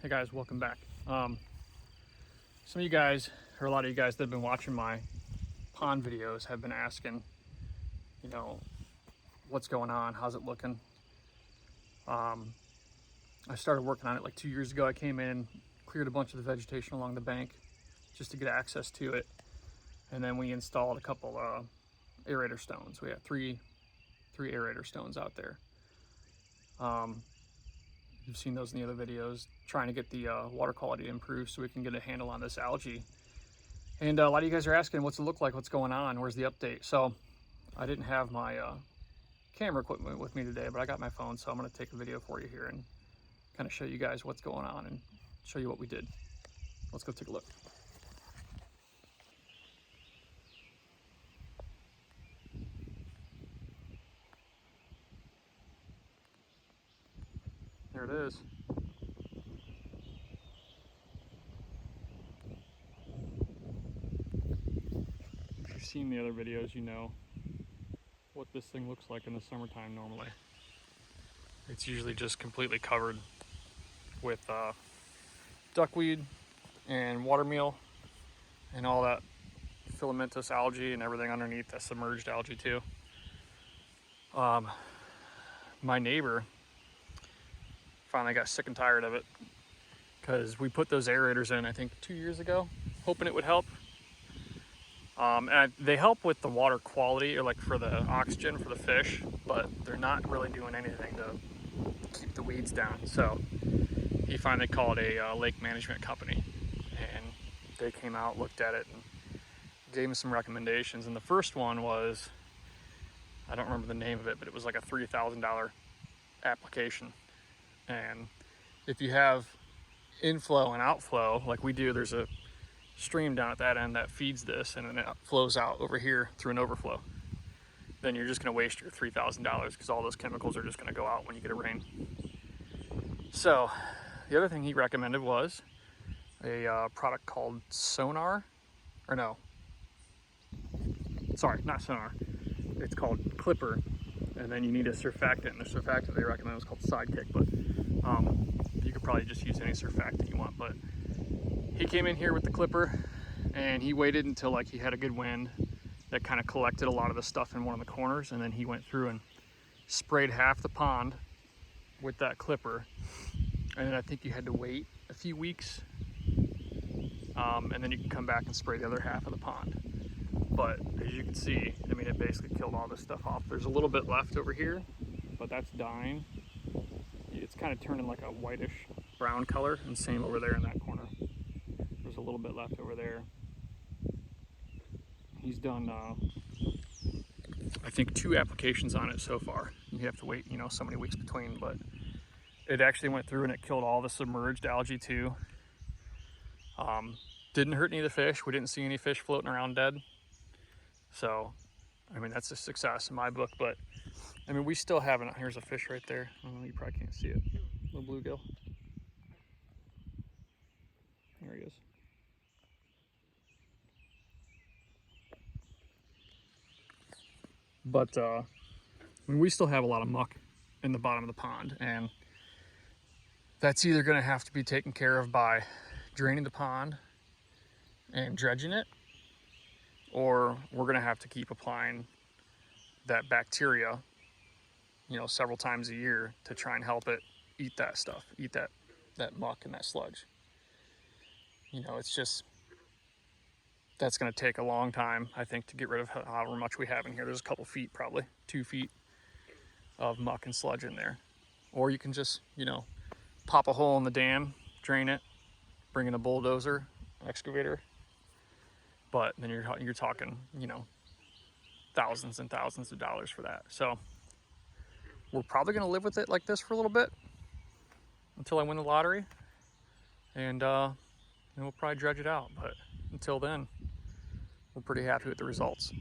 Hey guys, welcome back. Some of you guys, or a lot of you guys that have been watching my pond videos have been asking, what's going on, how's it looking? I started working on it like 2 years ago. I came in, cleared a bunch of the vegetation along the bank just to get access to it. And then we installed a couple aerator stones. We have three aerator stones out there. You've seen those in the other videos, trying to get the water quality improved so we can get a handle on this algae. And a lot of you guys are asking, what's it look like, what's going on, where's the update? So I didn't have my camera equipment with me today, but I got my phone, so I'm going to take a video for you here and kind of show you guys what's going on and show you what we did. Let's go take a look. There it is. If you've seen the other videos, you know what this thing looks like in the summertime normally. It's usually just completely covered with duckweed and watermeal and all that filamentous algae and everything underneath, that submerged algae too. My neighbor finally got sick and tired of it because we put those aerators in, I think 2 years ago, hoping it would help. And they help with the water quality, or like for the oxygen for the fish, but they're not really doing anything to keep the weeds down. So he finally called a lake management company, and they came out, looked at it, and gave him some recommendations. And the first one was, I don't remember the name of it, but it was like a $3,000 application. And if you have inflow and outflow like we do, there's a stream down at that end that feeds this, and then it flows out over here through an overflow. Then you're just going to waste your $3,000 because all those chemicals are just going to go out when you get a rain. So the other thing he recommended was a product called Sonar, or no, sorry, not Sonar. It's called Clipper, and then you need a surfactant, and the surfactant they recommend is called Sidekick, but you could probably just use any surfactant you want. But he came in here with the Clipper, and he waited until like he had a good wind that kind of collected a lot of the stuff in one of the corners, and then he went through and sprayed half the pond with that Clipper. And then I think you had to wait a few weeks, and then you can come back and spray the other half of the pond. But as you can see, I mean, it basically killed all this stuff off. There's a little bit left over here, but that's dying. It's kind of turning like a whitish brown color, and same over there in that corner. There's a little bit left over there. He's done, I think 2 applications on it so far. You have to wait, so many weeks between, but it actually went through and it killed all the submerged algae too. Didn't hurt any of the fish. We didn't see any fish floating around dead. So, I mean, that's a success in my book, but I mean, we still haven't. Here's a fish right there. I don't know, you probably can't see it. Little bluegill. There he is. But I mean, we still have a lot of muck in the bottom of the pond, and that's either going to have to be taken care of by draining the pond and dredging it, or we're going to have to keep applying that bacteria, several times a year to try and help it eat that stuff, eat that muck and that sludge. It's just, that's going to take a long time, I think, to get rid of however much we have in here. There's a couple feet, probably 2 feet of muck and sludge in there. Or you can just, pop a hole in the dam, drain it, bring in a bulldozer, excavator. But then you're talking, thousands and thousands of dollars for that. So we're probably going to live with it like this for a little bit until I win the lottery, and we'll probably dredge it out. But until then, we're pretty happy with the results.